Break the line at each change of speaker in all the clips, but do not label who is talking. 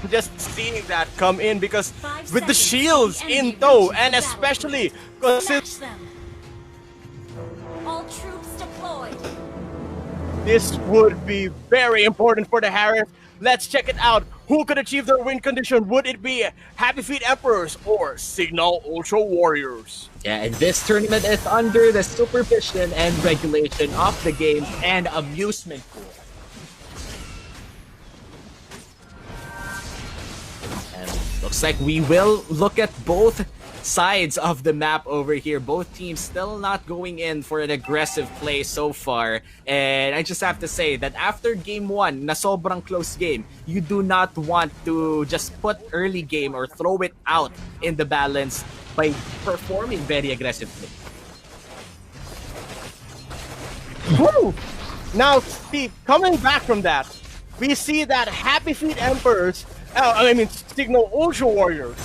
just seeing that come in because with the shields in tow, and especially
Smash them. All troops deployed.
this would be very important for the Harris. Let's check it out. Who could achieve their win condition? Would it be Happy Feet Emperors or Cignal Ultra Warriors?
Yeah, and this tournament is under the supervision and regulation of the games and amusement pool. And looks like we will look at both sides of the map over here. Both teams still not going in for an aggressive play so far. And I just have to say that after game 1, na sobrang close game, you do not want to just put early game or throw it out in the balance by performing very aggressively.
Woo! Now, Steve, coming back from that, we see that Happy Feet Emperors, Cignal Ultra Warriors,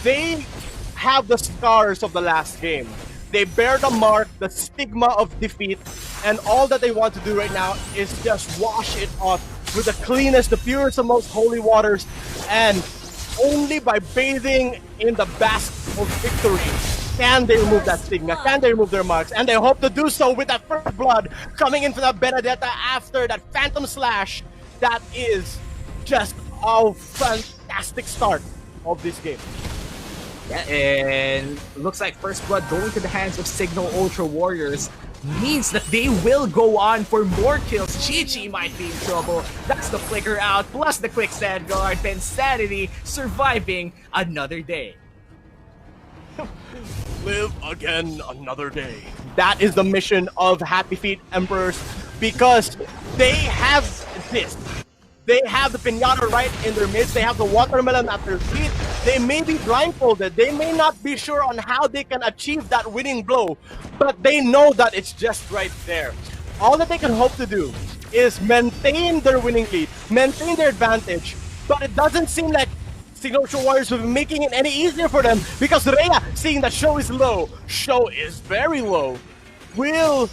they have the scars of the last game. They bear the mark, the stigma of defeat, and all that they want to do right now is just wash it off with the cleanest, the purest, and most holy waters, and only by bathing in the bask of victory can they remove that stigma, can they remove their marks, and they hope to do so with that first blood coming in for the Benedetta after that Phantom Slash. That is just a fantastic start of this game.
Yeah, and looks like first blood going to the hands of Cignal Ultra Warriors means that they will go on for more kills. CHICHIE might be in trouble. That's the flicker out, plus the quick stand guard. BENSANITY surviving another day.
Live again another day. That is the mission of Happy Feet Emperors because they have this. They have the pinata right in their midst. They have the watermelon at their feet. They may be blindfolded. They may not be sure on how they can achieve that winning blow, but they know that it's just right there. All that they can hope to do is maintain their winning lead, maintain their advantage, but it doesn't seem like Cignal Ultra Warriors will be making it any easier for them because RHEA, seeing that Show is low, Show is very low. Will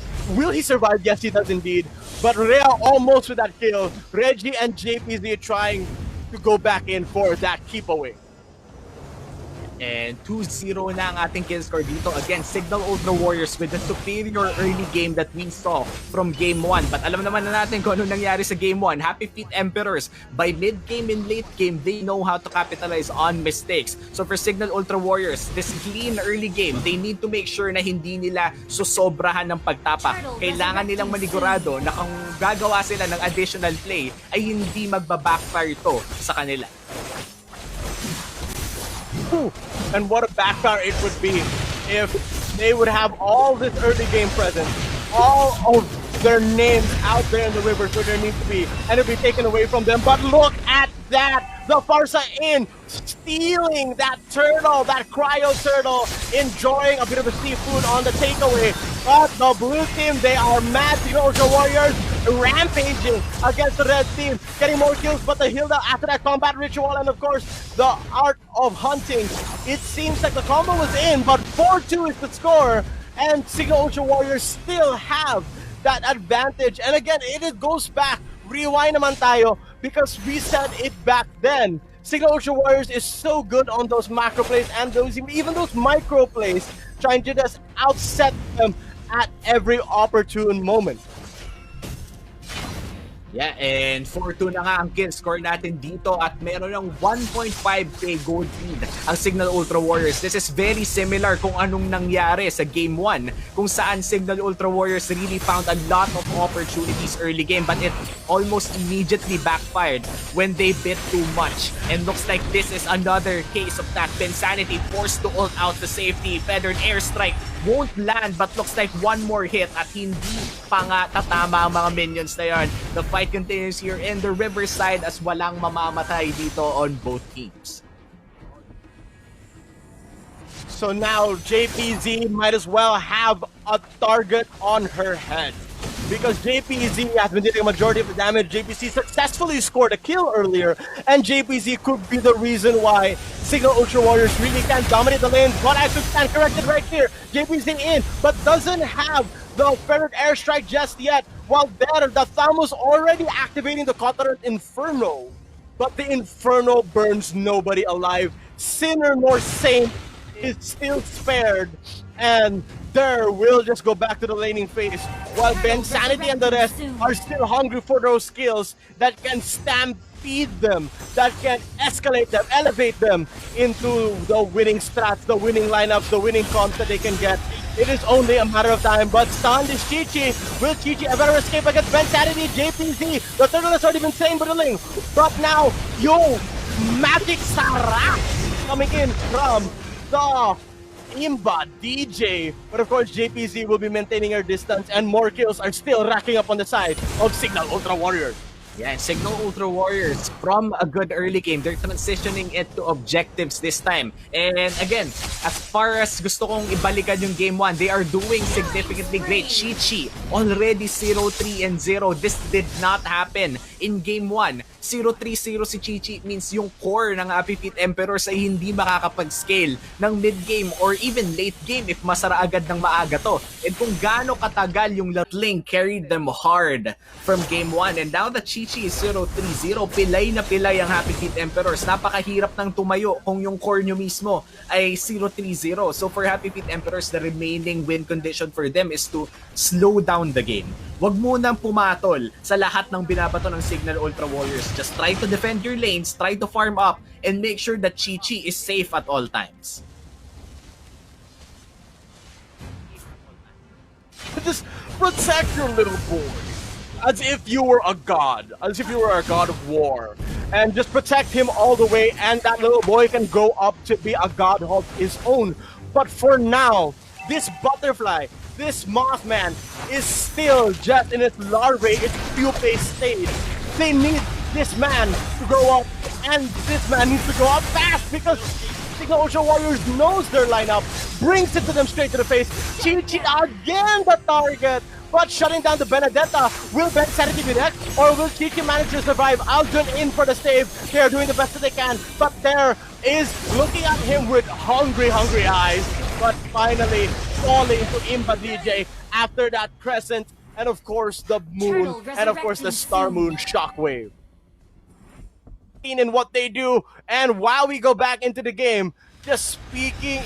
he survive? Yes, he does indeed. But RHEA almost with that kill. REGI and JAYPZ trying to go back in for that keep away.
And 2-0 na ang ating kill score dito against Cignal Ultra Warriors with the superior early game that we saw from Game 1. But alam naman na natin kung ano nangyari sa Game 1. Happy Feet Emperors, by mid-game and late game, they know how to capitalize on mistakes. So for Cignal Ultra Warriors, this clean early game, they need to make sure na hindi nila susobrahan ng pagtapak. Kailangan nilang manigurado na kung gagawa sila ng additional play, ay hindi magbabackfire ito sa kanila.
And what a backfire it would be if they would have all this early game presence, all of their names out there in the rivers where they need to be, and it'll be taken away from them. But look at that! The Farsa in, stealing that turtle, that cryo turtle, enjoying a bit of a seafood on the takeaway. But the blue team, they are mad. The Ultra Warriors rampaging against the red team, getting more kills, but the Hilda after that combat ritual, and of course, the art of hunting. It seems like the combo was in, but 4-2 is the score, and Cignal Ultra Warriors still have that advantage. And again, it goes back, rewind naman tayo, because we said it back then. Cignal Ultra Warriors is so good on those macro plays and those even those micro plays, trying to just outset them at every opportune moment.
Yeah, and 4-2 na nga ang kill score natin dito at meron ng 1.5k gold lead ang Cignal Ultra Warriors. This is very similar kung anong nangyari sa Game 1 kung saan Cignal Ultra Warriors really found a lot of opportunities early game but it almost immediately backfired when they bit too much. And looks like this is another case of that. BENSANITY forced to ult out the safety. Feathered airstrike won't land but looks like one more hit at hindi pa nga tatama ang mga minions na yun. The fight continues here in the riverside as walang mamamatay dito on both teams.
So now JAYPZ might as well have a target on her head. Because JAYPZ has been dealing a majority of the damage. JAYPZ successfully scored a kill earlier, and JAYPZ could be the reason why Cignal Ultra Warriors really can't dominate the lane. But I should stand corrected right here. JAYPZ in, but doesn't have the feathered airstrike just yet. While there, the Thamus already activating the Cotarant Inferno. but the Inferno burns nobody alive. Sinner nor Saint is still spared, and there will just go back to the laning phase, while BENSANITY and the rest are still hungry for those skills that can stampede them, that can escalate them, elevate them into the winning strats, the winning lineups, the winning comps that they can get. It is only a matter of time, but stunned is CHICHIE. Will CHICHIE ever escape against BENSANITY? JAYPZ, the turtle has already been slain by the lane, but now, Magic Sarah coming in from the IMBADEEJAY. But of course, JAYPZ will be maintaining her distance, and more kills are still racking up on the side of Cignal Ultra Warriors.
Yeah, and Cignal Ultra Warriors, from a good early game, they're transitioning it to objectives this time. And again, as far as gusto kong ibalikan yung game 1, they are doing significantly great. CHICHIE, already 0-3-0. This did not happen in game 1. 0-3-0 si CHICHIE means yung core ng Happy Feet Emperors ay hindi makakapag-scale ng mid-game or even late game if masara agad ng maaga to. And kung gaano katagal yung Link carried them hard from game 1. And now that CHICHIE is 0-3-0, pilay na pilay ang Happy Feet Emperors. Napakahirap ng tumayo kung yung core nyo mismo ay 0-3-0. So for Happy Feet Emperors, the remaining win condition for them is to slow down the game. Wag munang pumatol sa lahat ng binabato ng Cignal Ultra Warriors. Just try to defend your lanes, try to farm up, and make sure that CHICHIE is safe at all times.
Just protect your little boy. As if you were a god. As if you were a god of war. And just protect him all the way, and that little boy can grow up to be a god of his own. But for now, this butterfly, this Mothman, is still just in its larvae, its pupae stage. They need this man to grow up, and this man needs to grow up fast, because Cignal Ultra Warriors knows their lineup, brings it to them straight to the face. CHICHIE again the target, but shutting down the Benedetta. Will BENSANITY be next, or will CHICHIE manage to survive? ALJON in for the save. They are doing the best that they can, but there is looking at him with hungry eyes, but finally falling to IMBADEEJAY after that crescent, and of course the moon, and of course the star moon shockwave. In what they do, and while we go back into the game, just speaking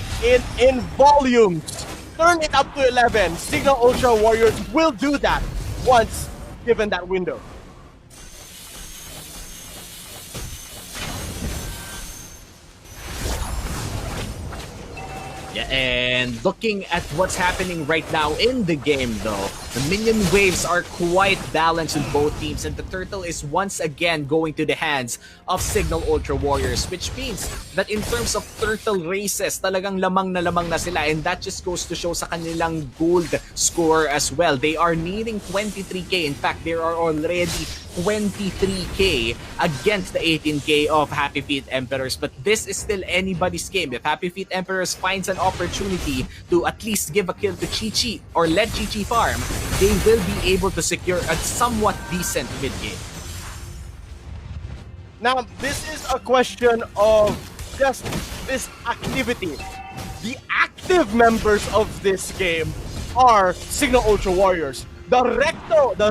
in volumes, turn it up to 11. Cignal Ultra Warriors will do that once given that window.
Yeah, and looking at what's happening right now in the game though, the minion waves are quite balanced in both teams, and the turtle is once again going to the hands of Cignal Ultra Warriors, which means that in terms of turtle races, talagang lamang na sila, and that just goes to show sa kanilang gold score as well. They are nearing 23k. In fact, there are already 23k against the 18k of Happy Feet Emperors, but this is still anybody's game. If Happy Feet Emperors finds an opportunity to at least give a kill to CHICHIE or let CHICHIE farm, they will be able to secure a somewhat decent mid game.
Now, this is a question of just this activity. The active members of this game are Cignal Ultra Warriors. The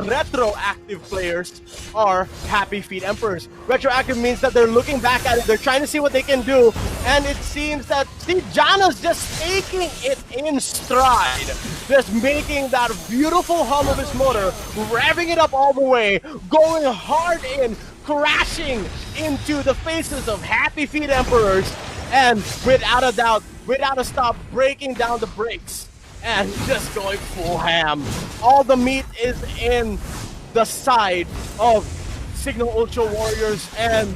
retroactive players are Happy Feet Emperors. Retroactive means that they're looking back at it, they're trying to see what they can do, and it seems that JANUS just taking it in stride, just making that beautiful hum of his motor, revving it up all the way, going hard in, crashing into the faces of Happy Feet Emperors, and without a doubt, without a stop, breaking down the brakes and just going full ham. All the meat is in the side of Cignal Ultra Warriors, and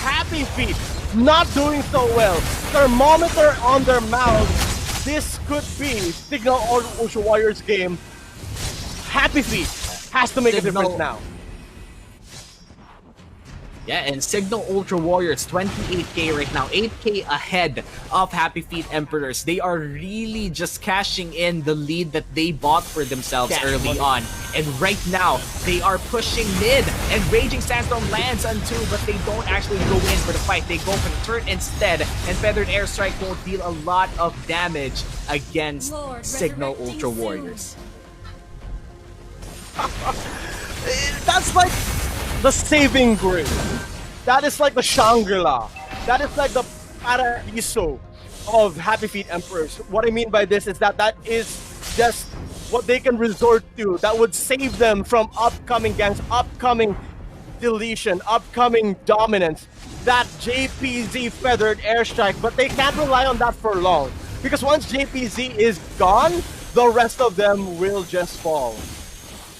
Happy Feet not doing so well. Thermometer on their mouths. This could be Cignal Ultra Warriors game. Happy Feet has to make a difference now.
Yeah, and Cignal Ultra Warriors, 28k right now, 8k ahead of Happy Feet Emperors. They are really just cashing in the lead that they bought for themselves early on. And right now, they are pushing mid, and Raging Sandstorm lands on 2, but they don't actually go in for the fight. They go for the turn instead, and Feathered Airstrike won't deal a lot of damage against Cignal Ultra Warriors.
That's like the saving grace. That is like the Shangri-La. That is like the paradiso of Happy Feet Emperors. What I mean by this is that that is just what they can resort to that would save them from upcoming ganks, upcoming deletion, upcoming dominance. That JPZ feathered airstrike, but they can't rely on that for long. Because once JPZ is gone, the rest of them will just fall.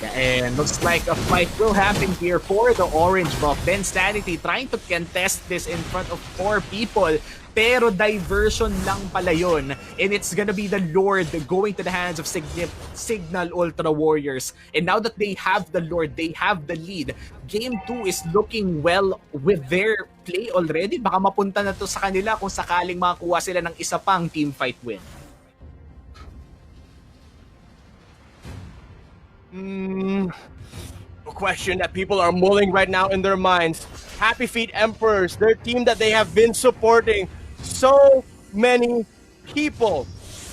And looks like a fight will happen here for the orange buff. BENSANITY trying to contest this in front of 4 people. Pero diversion lang pala yun. And it's gonna be the Lord going to the hands of Cignal Ultra Warriors. And now that they have the Lord, they have the lead. Game 2 is looking well with their play already. Baka mapunta na to sa kanila kung sakaling makakuha sila ng isa pang teamfight win.
A question that people are mulling right now in their minds. Happy Feet Emperors, their team that they have been supporting so many people.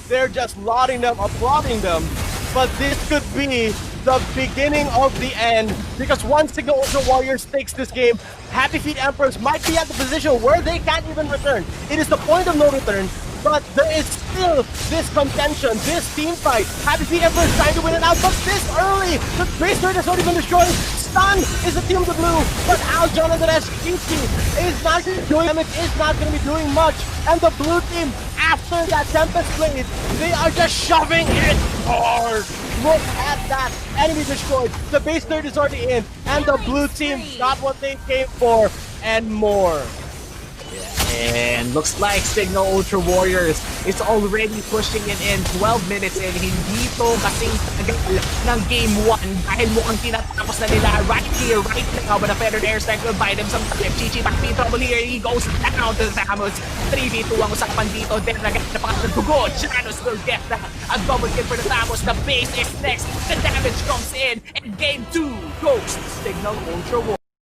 They're just lauding them, applauding them. But this could be the beginning of the end, because once Cignal Ultra Warriors takes this game, Happy Feet Emperors might be at the position where they can't even return. It is the point of no return. But there is still this contention, this team fight. Happy Feet Emperors trying to win it out, but this early! The base turret has already been destroyed. Stun is the team of the blue, but ALJON and the rest, CHICHIE is not doing damage, is not going to be doing much. And the blue team, after that Tempest Blade, they are just shoving it hard. Look at that, enemy destroyed. The base turret is already in, and the blue team got what they came for and more.
And looks like Cignal Ultra Warriors is already pushing it in 12 minutes in. Hindi to kasing tagal ng Game 1 dahil mukhang tinatapos na nila right here, right now. But a feathered airstrike will buy them some time. CHICHIE back in trouble here. He goes down to Samus. 3v2 ang usapan dito. Then agad na pangalan dugo. JANUS will get that. A double kill for the Samus. The base is next. The damage comes in. And Game 2 goes to Cignal Ultra Warriors.